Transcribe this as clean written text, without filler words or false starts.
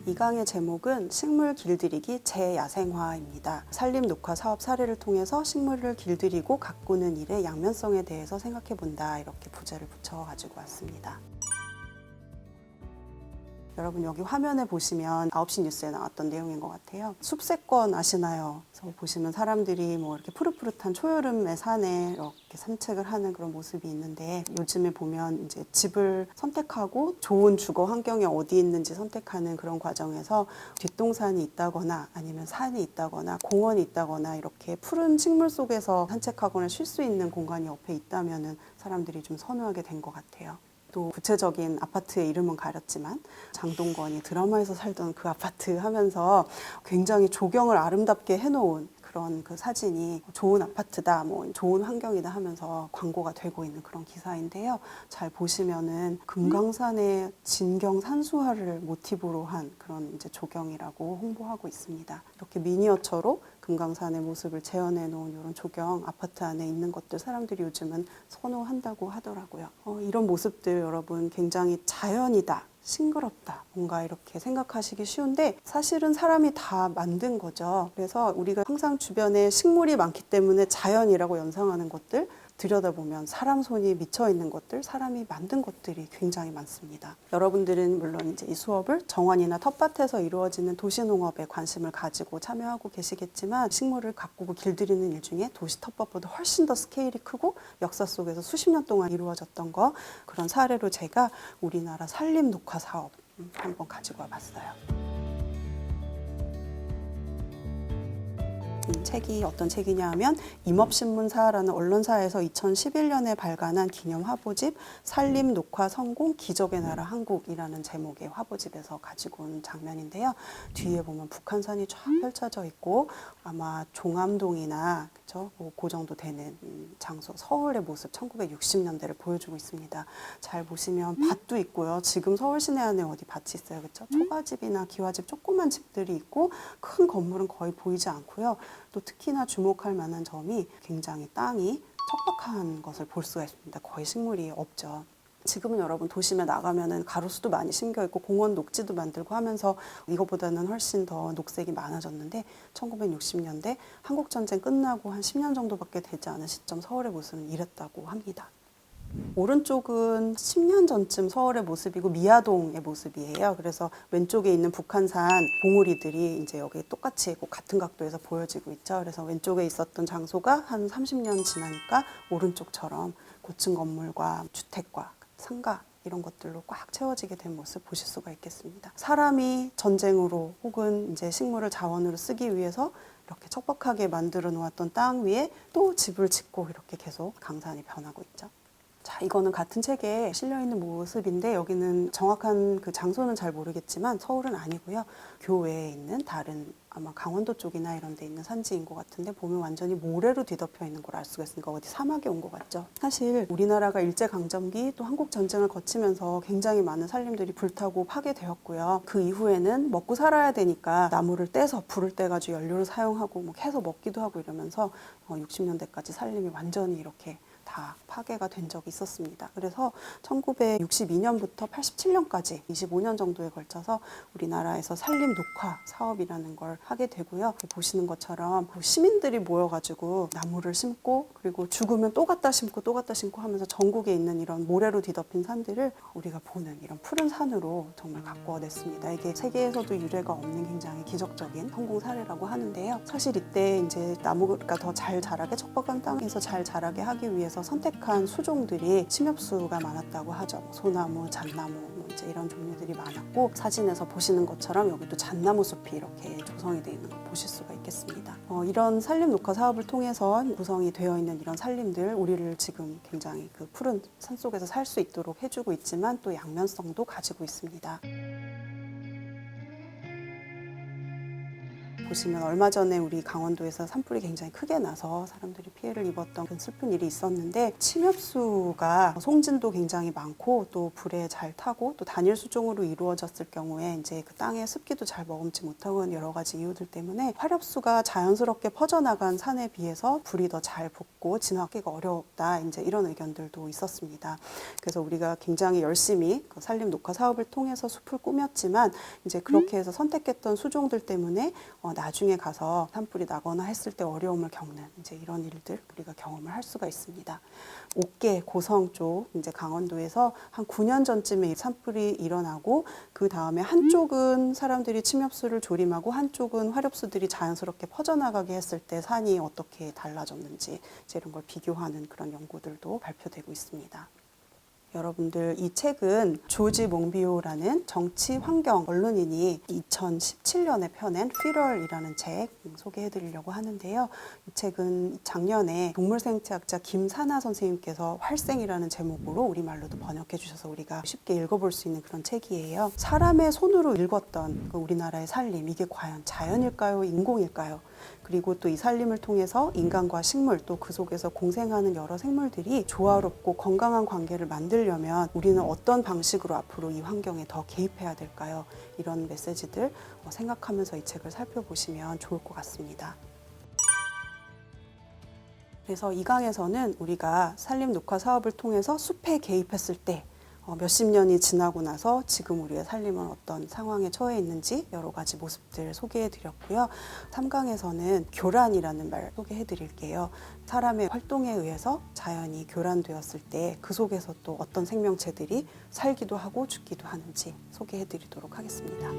이 강의 제목은 식물 길들이기 재야생화입니다. 산림 녹화 사업 사례를 통해서 식물을 길들이고 가꾸는 일의 양면성에 대해서 생각해 본다, 이렇게 부제를 붙여 가지고 왔습니다. 여러분 여기 화면에 보시면 9시 뉴스에 나왔던 내용인 것 같아요. 숲세권 아시나요? 그래서 보시면 사람들이 뭐 이렇게 푸릇푸릇한 초여름의 산에 이렇게 산책을 하는 그런 모습이 있는데, 요즘에 보면 이제 집을 선택하고 좋은 주거 환경이 어디 있는지 선택하는 그런 과정에서 뒷동산이 있다거나 아니면 산이 있다거나 공원이 있다거나 이렇게 푸른 식물 속에서 산책하거나 쉴 수 있는 공간이 옆에 있다면은 사람들이 좀 선호하게 된 것 같아요. 또 구체적인 아파트의 이름은 가렸지만 장동건이 드라마에서 살던 그 아파트 하면서 굉장히 조경을 아름답게 해놓은 그런 그 사진이 좋은 아파트다, 뭐 좋은 환경이다 하면서 광고가 되고 있는 그런 기사인데요. 잘 보시면은 금강산의 진경 산수화를 모티브로 한 그런 이제 조경이라고 홍보하고 있습니다. 이렇게 미니어처로 금강산의 모습을 재현해 놓은 이런 조경, 아파트 안에 있는 것들 사람들이 요즘은 선호한다고 하더라고요. 이런 모습들 여러분 굉장히 자연이다, 싱그럽다, 뭔가 이렇게 생각하시기 쉬운데 사실은 사람이 다 만든 거죠. 그래서 우리가 항상 주변에 식물이 많기 때문에 자연이라고 연상하는 것들, 들여다보면 사람 손이 미쳐 있는 것들, 사람이 만든 것들이 굉장히 많습니다. 여러분들은 물론 이제 이 수업을 정원이나 텃밭에서 이루어지는 도시농업에 관심을 가지고 참여하고 계시겠지만, 식물을 가꾸고 길들이는 일 중에 도시 텃밭보다 훨씬 더 스케일이 크고 역사 속에서 수십 년 동안 이루어졌던 거, 그런 사례로 제가 우리나라 산림 녹화 사업 한번 가지고 와봤어요. 책이 어떤 책이냐 하면 임업신문사라는 언론사에서 2011년에 발간한 기념 화보집 산림 녹화 성공 기적의 나라 한국이라는 제목의 화보집에서 가지고 온 장면인데요. 뒤에 보면 북한산이 쫙 펼쳐져 있고 아마 종암동이나 그렇죠? 그 정도 되는 장소, 서울의 모습 1960년대를 보여주고 있습니다. 잘 보시면 밭도 있고요. 지금 서울 시내 안에 어디 밭이 있어요, 그렇죠? 초가집이나 기와집 조그만 집들이 있고 큰 건물은 거의 보이지 않고요. 또 특히나 주목할 만한 점이 굉장히 땅이 척박한 것을 볼 수가 있습니다. 거의 식물이 없죠. 지금은 여러분 도심에 나가면은 가로수도 많이 심겨 있고 공원 녹지도 만들고 하면서 이거보다는 훨씬 더 녹색이 많아졌는데, 1960년대 한국전쟁 끝나고 한 10년 정도밖에 되지 않은 시점 서울의 모습은 이랬다고 합니다. 오른쪽은 10년 전쯤 서울의 모습이고 미아동의 모습이에요. 그래서 왼쪽에 있는 북한산 봉우리들이 이제 여기 똑같이 같은 각도에서 보여지고 있죠. 그래서 왼쪽에 있었던 장소가 한 30년 지나니까 오른쪽처럼 고층 건물과 주택과 상가 이런 것들로 꽉 채워지게 된 모습 보실 수가 있겠습니다. 사람이 전쟁으로 혹은 이제 식물을 자원으로 쓰기 위해서 이렇게 척박하게 만들어 놓았던 땅 위에 또 집을 짓고 이렇게 계속 강산이 변하고 있죠. 자, 이거는 같은 책에 실려있는 모습인데 여기는 정확한 그 장소는 잘 모르겠지만 서울은 아니고요. 교외에 있는 다른 아마 강원도 쪽이나 이런 데 있는 산지인 것 같은데, 보면 완전히 모래로 뒤덮여 있는 걸 알 수가 있으니까 어디 사막에 온 것 같죠. 사실 우리나라가 일제강점기 또 한국전쟁을 거치면서 굉장히 많은 산림들이 불타고 파괴되었고요. 그 이후에는 먹고 살아야 되니까 나무를 떼서 불을 떼가지고 연료를 사용하고 뭐 해서 먹기도 하고 이러면서 60년대까지 산림이 완전히 이렇게 다 파괴가 된 적이 있었습니다. 그래서 1962년부터 87년까지 25년 정도에 걸쳐서 우리나라에서 산림 녹화 사업이라는 걸 하게 되고요. 보시는 것처럼 시민들이 모여가지고 나무를 심고 그리고 죽으면 또 갖다 심고 또 갖다 심고 하면서 전국에 있는 이런 모래로 뒤덮인 산들을 우리가 보는 이런 푸른 산으로 정말 가꾸어냈습니다. 이게 세계에서도 유례가 없는 굉장히 기적적인 성공 사례라고 하는데요. 사실 이때 이제 나무가 더 잘 자라게, 척박한 땅에서 잘 자라게 하기 위해서 선택한 수종들이 침엽수가 많았다고 하죠. 소나무, 잣나무 뭐 이제 이런 종류들이 많았고, 사진에서 보시는 것처럼 여기도 잣나무 숲이 이렇게 조성이 되어 있는 걸 보실 수가 있겠습니다. 이런 산림 녹화 사업을 통해서 구성이 되어 있는 이런 산림들, 우리를 지금 굉장히 그 푸른 산속에서 살 수 있도록 해주고 있지만 또 양면성도 가지고 있습니다. 보시면 얼마 전에 우리 강원도에서 산불이 굉장히 크게 나서 사람들이 피해를 입었던 그런 슬픈 일이 있었는데, 침엽수가 송진도 굉장히 많고 또 불에 잘 타고 또 단일 수종으로 이루어졌을 경우에 이제 그 땅의 습기도 잘 머금지 못하고 하는 여러 가지 이유들 때문에 화력수가 자연스럽게 퍼져나간 산에 비해서 불이 더 잘 붙고 진화하기가 어렵다, 이제 이런 의견들도 있었습니다. 그래서 우리가 굉장히 열심히 그 산림 녹화 사업을 통해서 숲을 꾸몄지만 이제 그렇게 해서 선택했던 수종들 때문에 나중에 가서 산불이 나거나 했을 때 어려움을 겪는 이제 이런 일들 우리가 경험을 할 수가 있습니다. 옥계, 고성 쪽 이제 강원도에서 한 9년 전쯤에 산불이 일어나고 그 다음에 한쪽은 사람들이 침엽수를 조림하고 한쪽은 화력수들이 자연스럽게 퍼져나가게 했을 때 산이 어떻게 달라졌는지 이제 이런 걸 비교하는 그런 연구들도 발표되고 있습니다. 여러분들, 이 책은 조지 몽비오라는 정치 환경 언론인이 2017년에 펴낸 피럴이라는 책 소개해드리려고 하는데요. 이 책은 작년에 동물생태학자 김사나 선생님께서 활생이라는 제목으로 우리말로도 번역해 주셔서 우리가 쉽게 읽어볼 수 있는 그런 책이에요. 사람의 손으로 일궜던 그 우리나라의 산림, 이게 과연 자연일까요? 인공일까요? 그리고 또 이 산림을 통해서 인간과 식물, 또 그 속에서 공생하는 여러 생물들이 조화롭고 건강한 관계를 만들려면 우리는 어떤 방식으로 앞으로 이 환경에 더 개입해야 될까요? 이런 메시지들 생각하면서 이 책을 살펴보시면 좋을 것 같습니다. 그래서 이 강에서는 우리가 산림 녹화 사업을 통해서 숲에 개입했을 때 몇십 년이 지나고 나서 지금 우리의 산림은 어떤 상황에 처해 있는지 여러 가지 모습들 소개해 드렸고요. 3강에서는 교란이라는 말 소개해 드릴게요. 사람의 활동에 의해서 자연이 교란되었을 때 그 속에서 또 어떤 생명체들이 살기도 하고 죽기도 하는지 소개해 드리도록 하겠습니다.